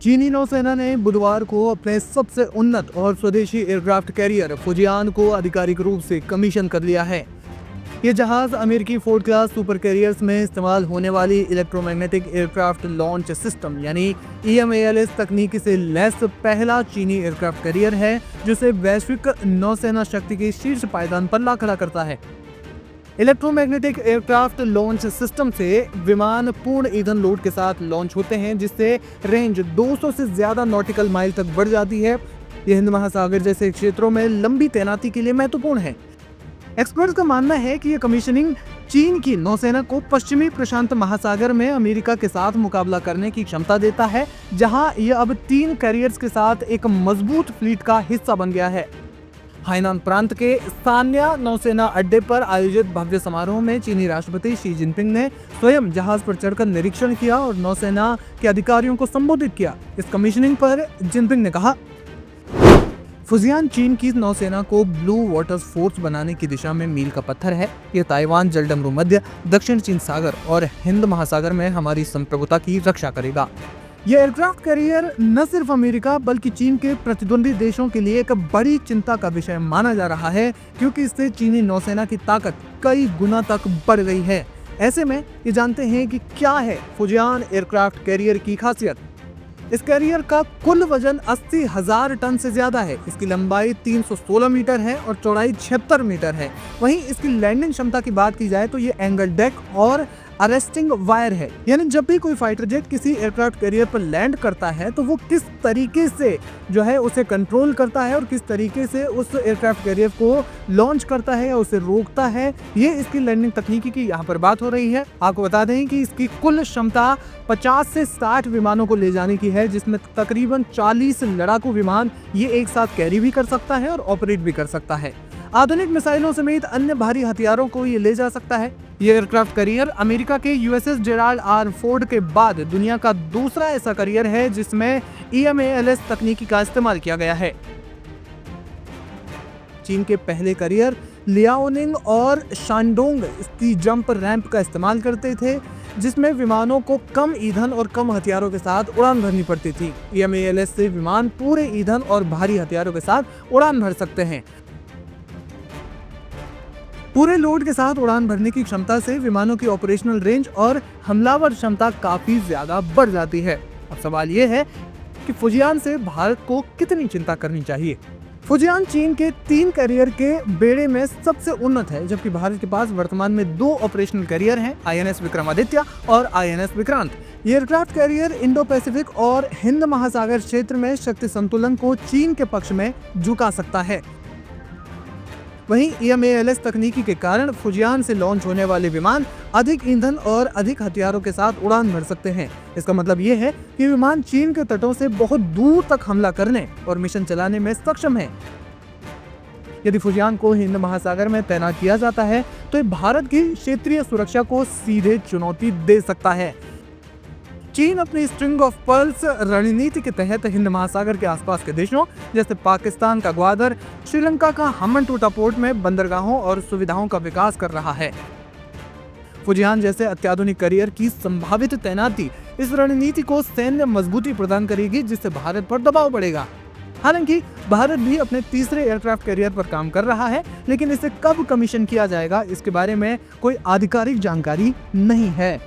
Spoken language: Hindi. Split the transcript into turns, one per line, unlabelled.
चीनी नौसेना ने बुधवार को अपने सबसे उन्नत और स्वदेशी एयरक्राफ्ट कैरियर फुजियान को आधिकारिक रूप से कमीशन कर लिया है। ये जहाज अमेरिकी फोर्ड क्लास सुपर कैरियर्स में इस्तेमाल होने वाली इलेक्ट्रोमैग्नेटिक एयरक्राफ्ट लॉन्च सिस्टम यानी EMALS तकनीक से लैस पहला चीनी एयरक्राफ्ट कैरियर है, जिसे वैश्विक नौसेना शक्ति के शीर्ष पायदान पर ला खड़ा करता है। इलेक्ट्रोमैग्नेटिक एयरक्राफ्ट लॉन्च सिस्टम से विमान पूर्ण ईंधन लोड के साथ लॉन्च होते हैं, जिससे रेंज 200 से ज्यादा नॉटिकल माइल तक बढ़ जाती है। यह हिंद महासागर जैसे क्षेत्रों में लंबी तैनाती के लिए महत्वपूर्ण है। एक्सपर्ट्स का मानना है कि यह कमीशनिंग चीन की नौसेना को पश्चिमी प्रशांत महासागर में अमेरिका के साथ मुकाबला करने की क्षमता देता है, जहां यह अब 3 कैरियर्स के साथ एक मजबूत फ्लीट का हिस्सा बन गया है। हाइनान प्रांत के सान्या नौसेना अड्डे पर आयोजित भव्य समारोह में चीनी राष्ट्रपति शी जिनपिंग ने स्वयं जहाज पर चढ़कर निरीक्षण किया और नौसेना के अधिकारियों को संबोधित किया। इस कमीशनिंग पर जिनपिंग ने कहा, फुजियान चीन की नौसेना को ब्लू वाटर फोर्स बनाने की दिशा में मील का पत्थर है। ये ताइवान, जलडमरू मध्य, दक्षिण चीन सागर और हिंद महासागर में हमारी संप्रभुता की रक्षा करेगा। यह एयरक्राफ्ट कैरियर न सिर्फ अमेरिका बल्कि चीन के प्रतिद्वंदी देशों के लिए एक बड़ी चिंता का विषय माना जा रहा है, क्योंकि इससे चीनी नौसेना की ताकत कई गुना तक बढ़ गई है। ऐसे में ये जानते हैं कि क्या है फुजियान एयरक्राफ्ट कैरियर की खासियत। इस कैरियर का कुल वजन 80,000 टन से ज्यादा है। इसकी लंबाई 316 मीटर है और चौड़ाई 76 मीटर है। वहीं इसकी लैंडिंग क्षमता की बात की जाए तो ये एंगल डेक और अरेस्टिंग वायर है, यानी जब भी कोई फाइटर जेट किसी एयरक्राफ्ट कैरियर पर लैंड करता है तो वो किस तरीके से जो है उसे कंट्रोल करता है और किस तरीके से उस एयरक्राफ्ट कैरियर को लॉन्च करता है या उसे रोकता है, ये इसकी लैंडिंग तकनीकी की यहाँ पर बात हो रही है। आपको बता दें कि इसकी कुल क्षमता 50 से 60 विमानों को ले जाने की है, जिसमें तकरीबन 40 लड़ाकू विमान ये एक साथ कैरी भी कर सकता है और ऑपरेट भी कर सकता है। आधुनिक मिसाइलों समेत अन्य भारी हथियारों को ये ले जा सकता है। ये एयरक्राफ्ट कैरियर अमेरिका के USS जेराल्ड आर फोर्ड के बाद दुनिया का दूसरा ऐसा कैरियर है जिसमें EMALS तकनीकी का इस्तेमाल किया गया है। चीन के पहले कैरियर लियाओनिंग और शानडोंग इसकी जंप रैंप का इस्तेमाल करते थे, जिसमें विमानों को कम ईंधन और कम हथियारों के साथ उड़ान भरनी पड़ती थी। EMALS से विमान पूरे ईंधन और भारी हथियारों के साथ उड़ान भर सकते हैं। पूरे लोड के साथ उड़ान भरने की क्षमता से विमानों की ऑपरेशनल रेंज और हमलावर क्षमता काफी ज्यादा बढ़ जाती है। अब सवाल यह है कि फुजियान से भारत को कितनी चिंता करनी चाहिए। फुजियान चीन के 3 कैरियर के बेड़े में सबसे उन्नत है, जबकि भारत के पास वर्तमान में 2 ऑपरेशनल कैरियर हैं, INS विक्रमादित्य और INS विक्रांत। ये एयरक्राफ्ट कैरियर इंडो पैसिफिक और हिंद महासागर क्षेत्र में शक्ति संतुलन को चीन के पक्ष में झुका सकता है। वहीं EMALS तकनीकी के कारण फुजियान से लॉन्च होने वाले विमान अधिक ईंधन और अधिक हथियारों के साथ उड़ान भर सकते हैं। इसका मतलब ये है कि विमान चीन के तटों से बहुत दूर तक हमला करने और मिशन चलाने में सक्षम है। यदि फुजियान को हिंद महासागर में तैनात किया जाता है तो ये भारत की क्षेत्रीय सुरक्षा को सीधे चुनौती दे सकता है। चीन अपनी स्ट्रिंग ऑफ पर्ल्स रणनीति के तहत हिंद महासागर के आसपास के देशों जैसे पाकिस्तान का ग्वादर, श्रीलंका का हम्बनटोटा पोर्ट में बंदरगाहों और सुविधाओं का विकास कर रहा है। फुजियान जैसे अत्याधुनिक कैरियर की संभावित तैनाती इस रणनीति को सैन्य मजबूती प्रदान करेगी, जिससे भारत पर दबाव बढ़ेगा। हालांकि भारत भी अपने तीसरे एयरक्राफ्ट कैरियर पर काम कर रहा है, लेकिन इसे कब कमीशन किया जाएगा इसके बारे में कोई आधिकारिक जानकारी नहीं है।